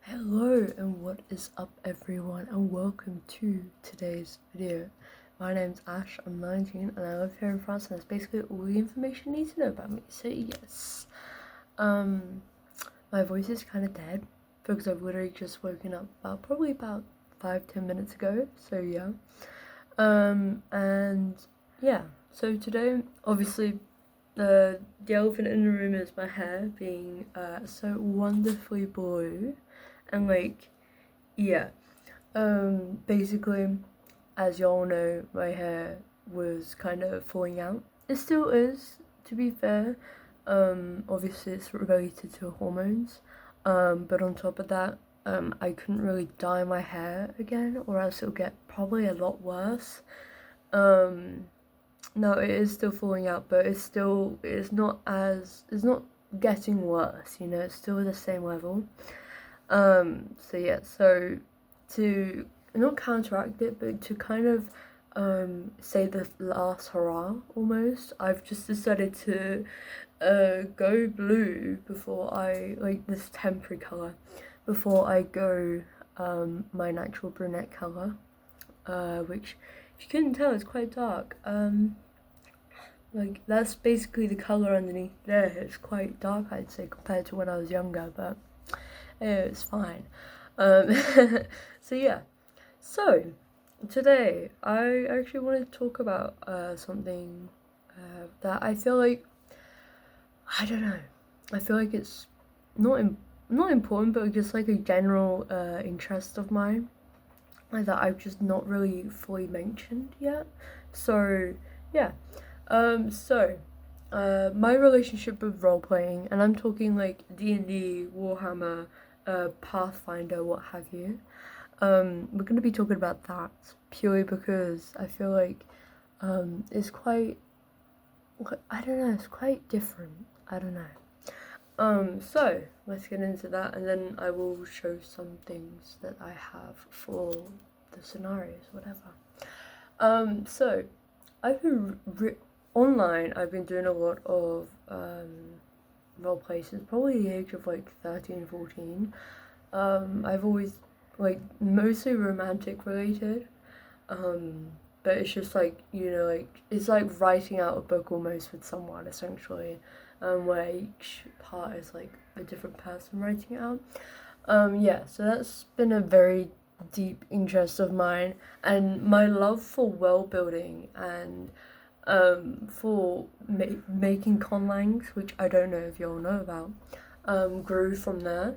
Hello and what is up everyone and welcome to today's video. My name's Ash, I'm 19 and I live here in France and that's basically all the information you need to know about me. So yes, my voice is kind of dead because I've literally just woken up probably about 5-10 minutes ago. So yeah, and yeah, so today obviously the elephant in the room is my hair being so wonderfully blue. And yeah, basically, as y'all know, my hair was kind of falling out. It still is, to be fair. Obviously it's related to hormones. But on top of that, I couldn't really dye my hair again, or else it'll get probably a lot worse. No, it is still falling out, but it's not getting worse, it's still the same level. So yeah, so to not counteract it, but to kind of say the last hurrah almost, I've just decided to go blue before I this temporary colour before I go my natural brunette colour, which if you couldn't tell is quite dark. That's basically the colour underneath there. It's quite dark, I'd say, compared to when I was younger, but it's fine. So yeah, so today I actually wanted to talk about something that I feel like, I don't know, I feel like it's not important, but just like a general interest of mine, that I've just not really fully mentioned yet. So yeah, my relationship with role playing, and I'm talking like D&D, Warhammer, Pathfinder, what have you. We're going to be talking about that purely because I feel like it's quite, I don't know, it's quite different. I don't know. So let's get into that, and then I will show some things that I have for the scenarios, whatever. So I've been online. I've been doing a lot of role plays since probably the age of 13, 14. I've always mostly romantic related, but it's just it's like writing out a book almost with someone essentially, where each part is like a different person writing it out. Yeah, so that's been a very deep interest of mine, and my love for world building and for making conlangs, which I don't know if you all know about, grew from there.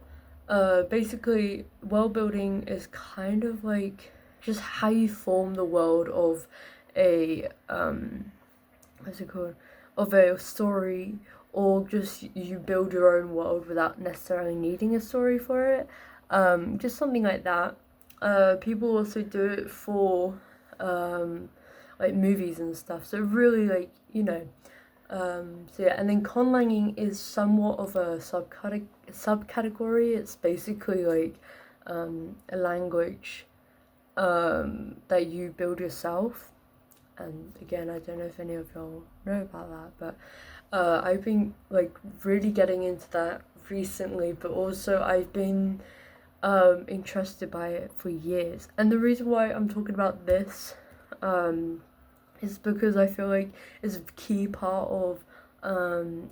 Basically, world building is kind of like just how you form the world of a what's it called, of a story, or just you build your own world without necessarily needing a story for it. Just something like that. People also do it for movies and stuff. So really so yeah, and then conlanging is somewhat of a subcategory. It's basically a language that you build yourself. And again, I don't know if any of y'all know about that, but I've been really getting into that recently, but also I've been interested by it for years. And the reason why I'm talking about this is because I feel like it's a key part of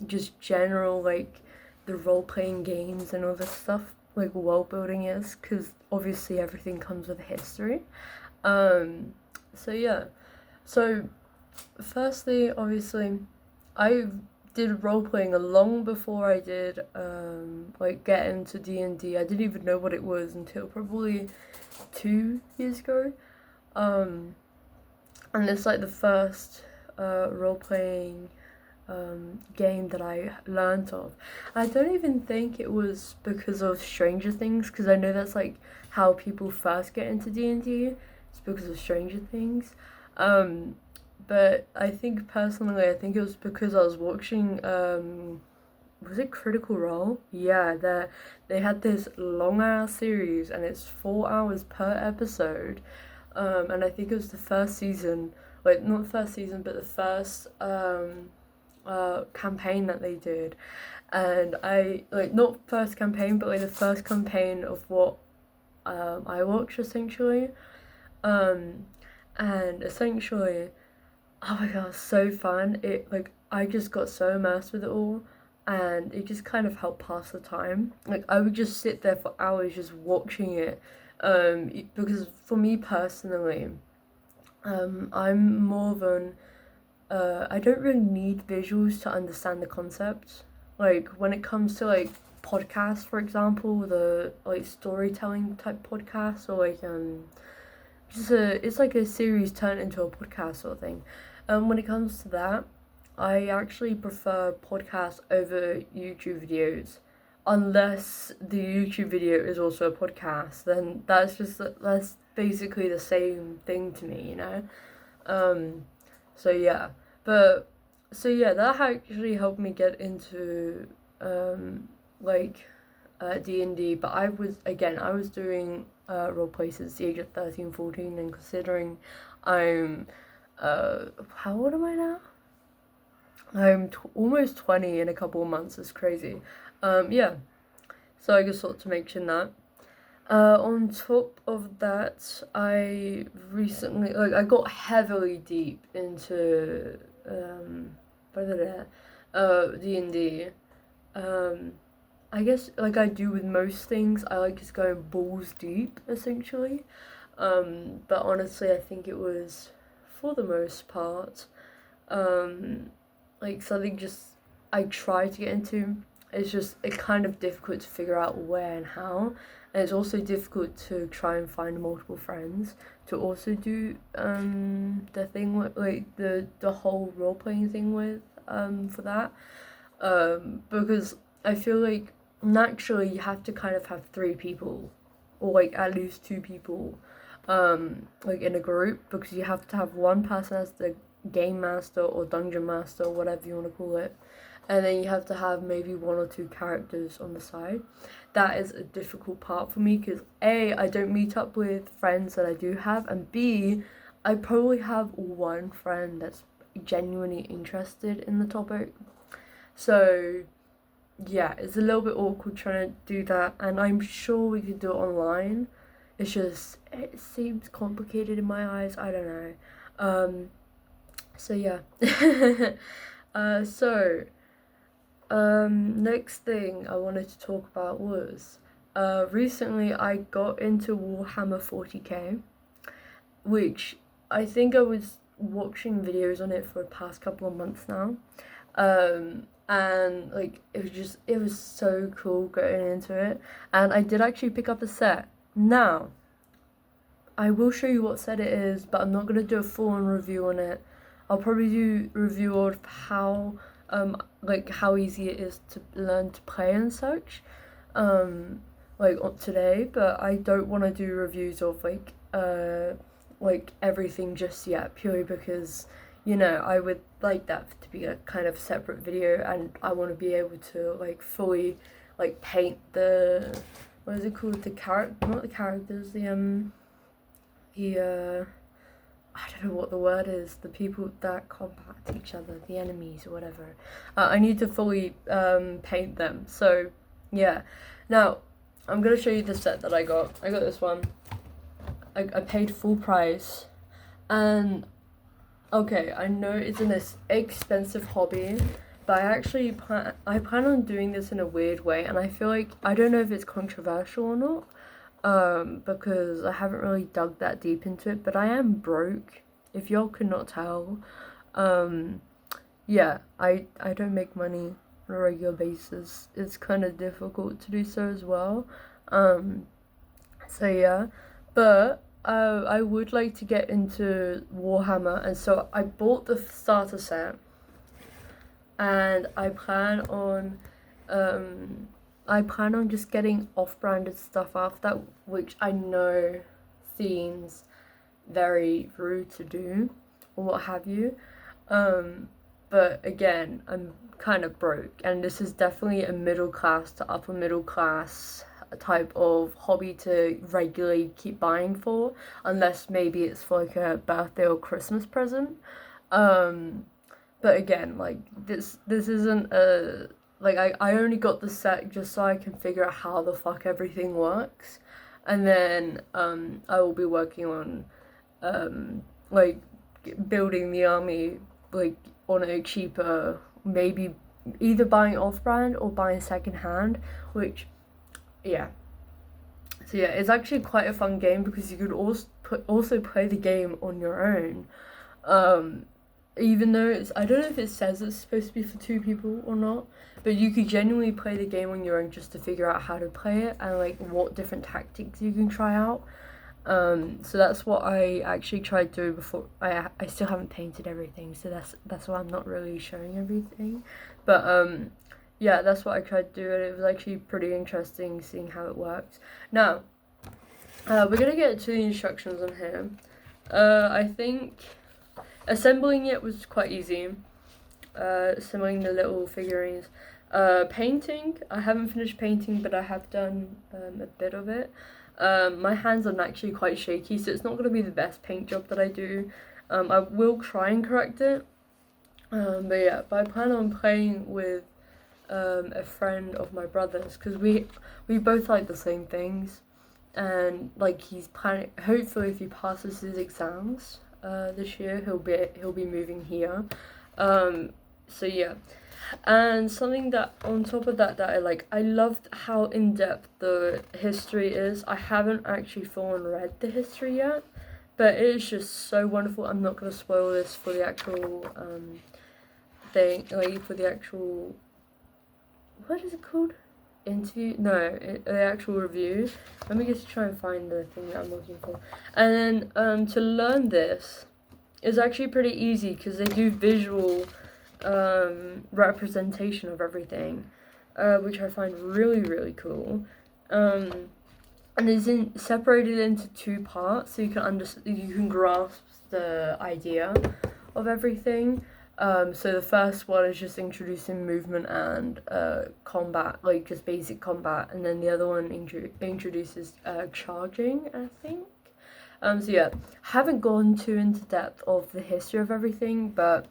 just general the role-playing games and all this stuff, like world building is, because obviously everything comes with history. So yeah, so firstly, obviously I did role-playing a long before I did get into D&D. I didn't even know what it was until probably 2 years ago. And it's like the first role-playing game that I learned of. I don't even think it was because of Stranger Things, because I know that's like how people first get into D&D. It's because of Stranger Things. But I think personally, I think it was because I was watching was it Critical Role? Yeah, they had this long ass series and it's 4 hours per episode. And I think it was the first season, not the first season, but the first campaign that they did, and I like not first campaign, but like the first campaign of what I watched essentially, um, and essentially, oh my god, so fun! It like I just got so immersed with it all, and it just kind of helped pass the time. Like I would just sit there for hours just watching it, because for me personally, I'm more of an I don't really need visuals to understand the concept. Like when it comes to like podcasts, for example, the like storytelling type podcasts, or like just it's like a series turned into a podcast sort of thing. When it comes to that, I actually prefer podcasts over YouTube videos. Unless the YouTube video is also a podcast, then that's basically the same thing to me, you know. Um, so yeah, but so yeah, that actually helped me get into like D&D. But I was doing role plays since the age of 13, 14, and considering I'm how old am I now? I'm almost 20 in a couple of months. It's crazy. Yeah. So I just thought to mention that. On top of that, I recently like I got heavily deep into D&D. Um, I guess like I do with most things, I like just going balls deep essentially. But honestly, I think it was for the most part um like something just I try to get into. It's kind of difficult to figure out where and how, and it's also difficult to try and find multiple friends to also do the thing with like the whole role playing thing with for that because I feel like naturally you have to kind of have three people or like at least two people like in a group, because you have to have one person as the game master or dungeon master or whatever you want to call it, and then you have to have maybe one or two characters on the side. That is a difficult part for me because A, I don't meet up with friends that I do have, and B, I probably have one friend that's genuinely interested in the topic. So yeah, it's a little bit awkward trying to do that, and I'm sure we could do it online. It's just it seems complicated in my eyes. I don't know. Um, so yeah. uh, so Next thing I wanted to talk about was recently I got into Warhammer 40k, which I think I was watching videos on it for the past couple of months now. And like it was so cool getting into it, and I did actually pick up a set. Now, I will show you what set it is, but I'm not gonna do a full-on review on it. I'll probably do a review of how like how easy it is to learn to play and such like on today, but I don't want to do reviews of like everything just yet, purely because you know I would like that to be a kind of separate video, and I want to be able to like fully like paint the what is it called, the character, not the characters, the I don't know what the word is, the people that combat each other, the enemies or whatever. I need to fully paint them. So yeah. Now I'm gonna show you the set that I got. I got this one. I paid full price, and okay, I know it's an expensive hobby, but I plan on doing this in a weird way, and I feel like I don't know if it's controversial or not, because I haven't really dug that deep into it, but I am broke, if y'all could not tell. Um, yeah, I don't make money on a regular basis. It's kind of difficult to do so as well. Um, so yeah, but I would like to get into Warhammer, and so I bought the starter set, and I plan on just getting off-branded stuff after that, which I know seems very rude to do or what have you. But again, I'm kind of broke, and this is definitely a middle class to upper middle class type of hobby to regularly keep buying for, unless maybe it's for like a birthday or Christmas present. Um, but again, like this isn't a like I only got the set just so I can figure out how the fuck everything works, and then I will be working on like building the army like on a cheaper, maybe either buying off brand or buying second hand, which yeah. So yeah, it's actually quite a fun game because you could also play the game on your own. Um, Even though I don't know if it says it's supposed to be for two people or not, but you could genuinely play the game on your own just to figure out how to play it and like what different tactics you can try out. So that's what I actually tried doing before. I still haven't painted everything, so that's why I'm not really showing everything. But yeah, that's what I tried to do, and it was actually pretty interesting seeing how it works. Now, we're gonna get to the instructions on here. I think assembling it was quite easy. Assembling the little figurines. Painting, I haven't finished painting, but I have done a bit of it. My hands are actually quite shaky, so it's not going to be the best paint job that I do. I will try and correct it. But I plan on playing with a friend of my brother's because we both like the same things, and like he's planning. Hopefully, if he passes his exams this year, he'll be moving here. So yeah. And something that on top of that I like, I loved how in depth the history is. I haven't actually full on read the history yet, but it is just so wonderful. I'm not gonna spoil this for the actual thing, like for the actual, what is it called? Interview? No, the actual review. Let me just try and find the thing that I'm looking for. And then to learn this is actually pretty easy because they do visual representation of everything, which I find really really cool. And it's separated into two parts, so you can grasp the idea of everything. So the first one is just introducing movement and combat, like just basic combat, and then the other one introduces charging, I think. So yeah, haven't gone too into depth of the history of everything, but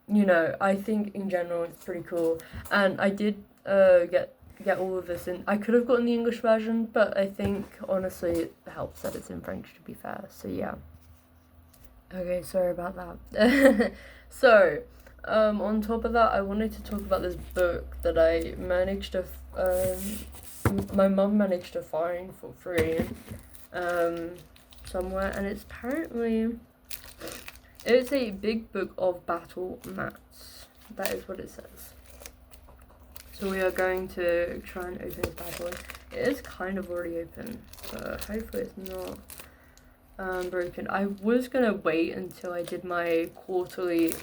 you know, I think in general it's pretty cool. And I did get all of this in. I could have gotten the English version, but I think honestly it helps that it's in French, to be fair. So yeah. Okay, sorry about that. So, on top of that, I wanted to talk about this book that I managed to, my mum managed to find for free, somewhere, and it's apparently, it's a big book of battle mats. That is what it says. So we are going to try and open this bad boy. It is kind of already open, so hopefully it's not broken. I was gonna wait until I did my quarterly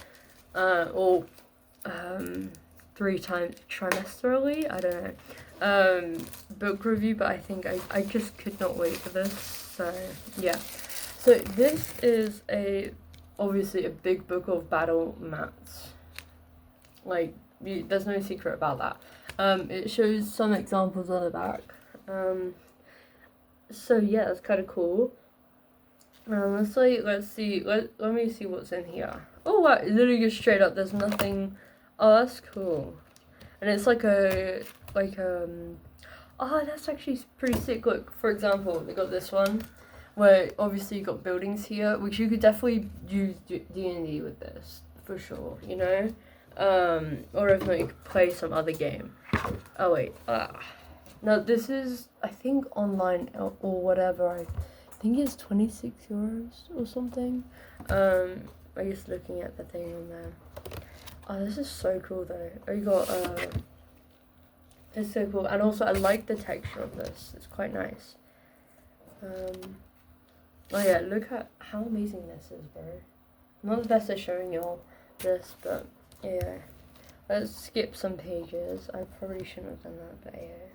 or 3 times trimesterally, I don't know, book review, but I think I just could not wait for this. So yeah, so this is obviously a big book of battle mats. Like, there's no secret about that. It shows some examples on the back. So yeah, that's kind of cool. Let's see. Let me see what's in here. Oh wow, it literally goes straight up. There's nothing. Oh, that's cool. And it's like oh, that's actually pretty sick. Look, for example, they got this one, where obviously you got buildings here, which you could definitely use D&D with this for sure. You know, or if not, you could play some other game. Oh wait, no, this is I think online or whatever. I think it's 26 euros or something. I guess looking at the thing on there. Oh, this is so cool though. Oh, you got it's so cool, and also I like the texture of this. It's quite nice. Oh yeah, look at how amazing this is, bro. I'm not the best at showing y'all this, but yeah. Let's skip some pages. I probably shouldn't have done that, but yeah.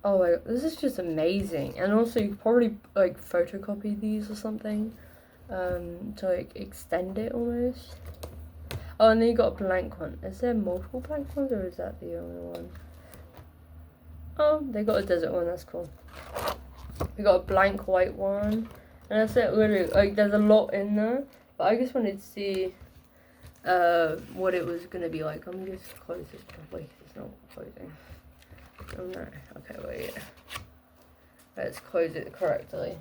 Oh my god, this is just amazing. And also you could probably like photocopy these or something, to like extend it almost. Oh, and then you got a blank one. Is there multiple blank ones or is that the only one? Oh, they got a desert one, that's cool. We got a blank white one. And that's it, literally, like there's a lot in there. But I just wanted to see what it was gonna be like. Let me just close this properly. It's not closing. Oh no. Okay, wait. Let's close it correctly.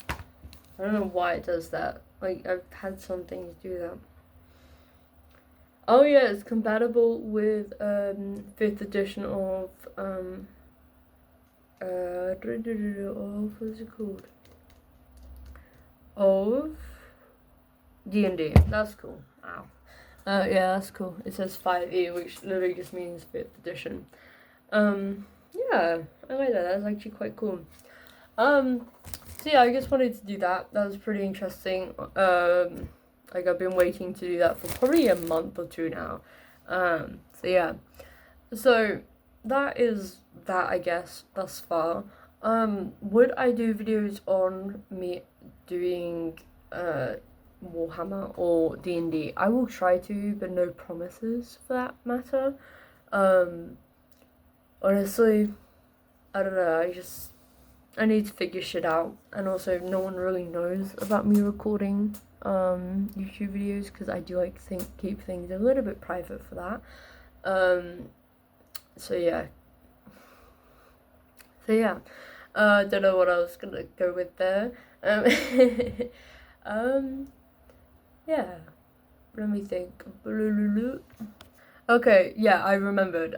I don't know why it does that. Like, I've had some things do that. Oh yeah, it's compatible with 5th edition of what's it called? Of D&D. That's cool. Wow. Yeah, that's cool. It says 5e, which literally just means 5th edition. Yeah, I like that. That's actually quite cool. So yeah, I just wanted to do that. That was pretty interesting. Like, I've been waiting to do that for probably a month or two now. So yeah. So that is that, I guess, thus far. Would I do videos on me doing Warhammer or D&D? I will try to, but no promises for that matter. Honestly, I don't know, I need to figure shit out, and also no one really knows about me recording YouTube videos, because I do like to keep things a little bit private for that. So yeah. Don't know what I was gonna go with there. Yeah. Let me think. Okay, yeah, I remembered.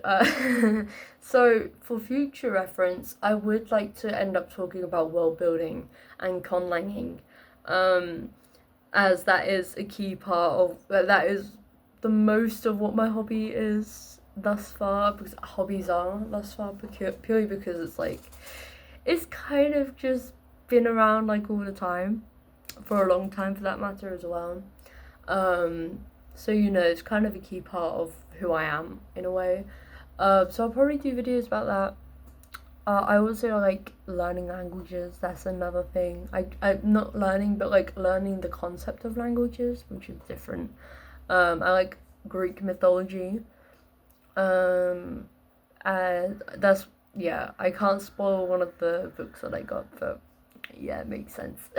So for future reference, I would like to end up talking about world building and conlanging, as that is a key part of that is the most of what my hobby is thus far, because hobbies are thus far, purely because it's like, it's kind of just been around like all the time, for a long time for that matter as well. So you know, it's kind of a key part of who I am in a way. So I'll probably do videos about that. I also like learning languages. That's another thing. I'm not learning, but like learning the concept of languages, which is different. I like Greek mythology. And that's, yeah, I can't spoil one of the books that I got, but yeah, it makes sense.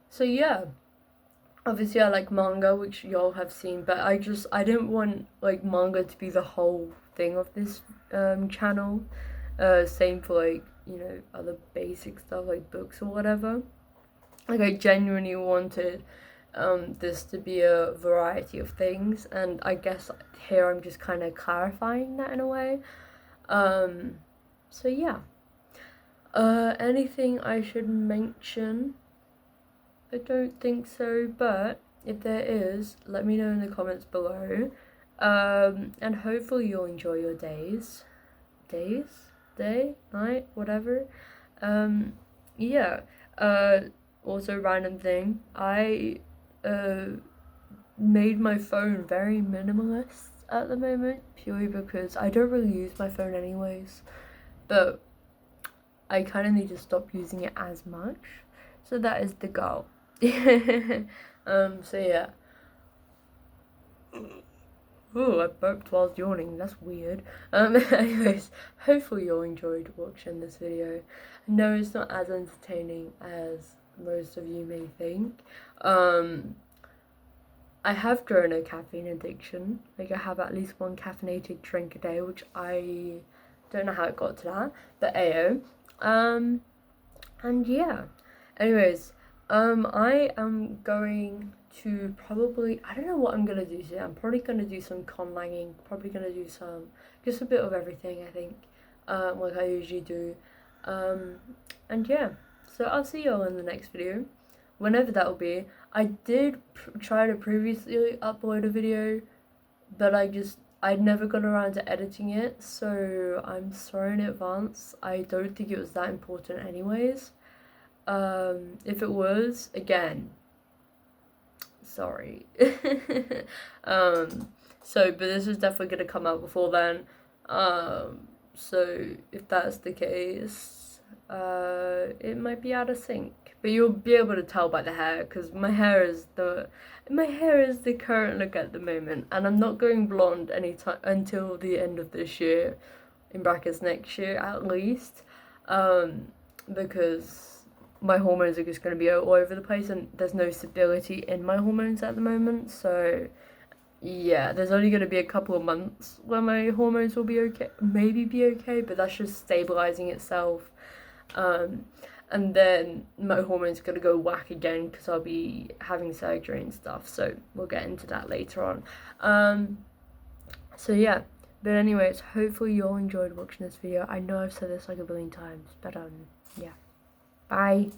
So yeah. Obviously, I like manga, which y'all have seen, but I didn't want like manga to be the whole thing of this channel. Same for like, you know, other basic stuff like books or whatever. Like, I genuinely wanted this to be a variety of things, and I guess here I'm just kind of clarifying that in a way. So yeah. Anything I should mention? I don't think so, but if there is, let me know in the comments below. And hopefully you'll enjoy your day, night, whatever. Yeah. Also, random thing, I made my phone very minimalist at the moment, purely because I don't really use my phone anyways, but I kind of need to stop using it as much, so that is the goal. So yeah. Ooh, I burped whilst yawning, that's weird. Anyways, hopefully you all enjoyed watching this video. No, it's not as entertaining as most of you may think. I have grown a caffeine addiction. Like, I have at least one caffeinated drink a day, which I don't know how it got to that, but ayo. And yeah. Anyways, I am going to probably, I don't know what I'm gonna do today. I'm probably gonna do some conlanging, probably gonna do just a bit of everything, I think, like I usually do. And yeah, so I'll see you all in the next video, whenever that will be. I did try to previously upload a video, but I'd never got around to editing it, so I'm sorry in advance. I don't think it was that important anyways. If it was, again, sorry. But this is definitely gonna come out before then. So if that's the case, it might be out of sync. But you'll be able to tell by the hair, because my hair is the current look at the moment, and I'm not going blonde anytime until the end of this year, in brackets next year at least, because my hormones are just going to be all over the place, and there's no stability in my hormones at the moment. So yeah, there's only going to be a couple of months where my hormones will be okay, maybe be okay, but that's just stabilizing itself. um and then my hormones are going to go whack again because I'll be having surgery and stuff, so we'll get into that later on. So yeah, but anyways, hopefully you all enjoyed watching this video. I know I've said this like a billion times, but yeah, bye.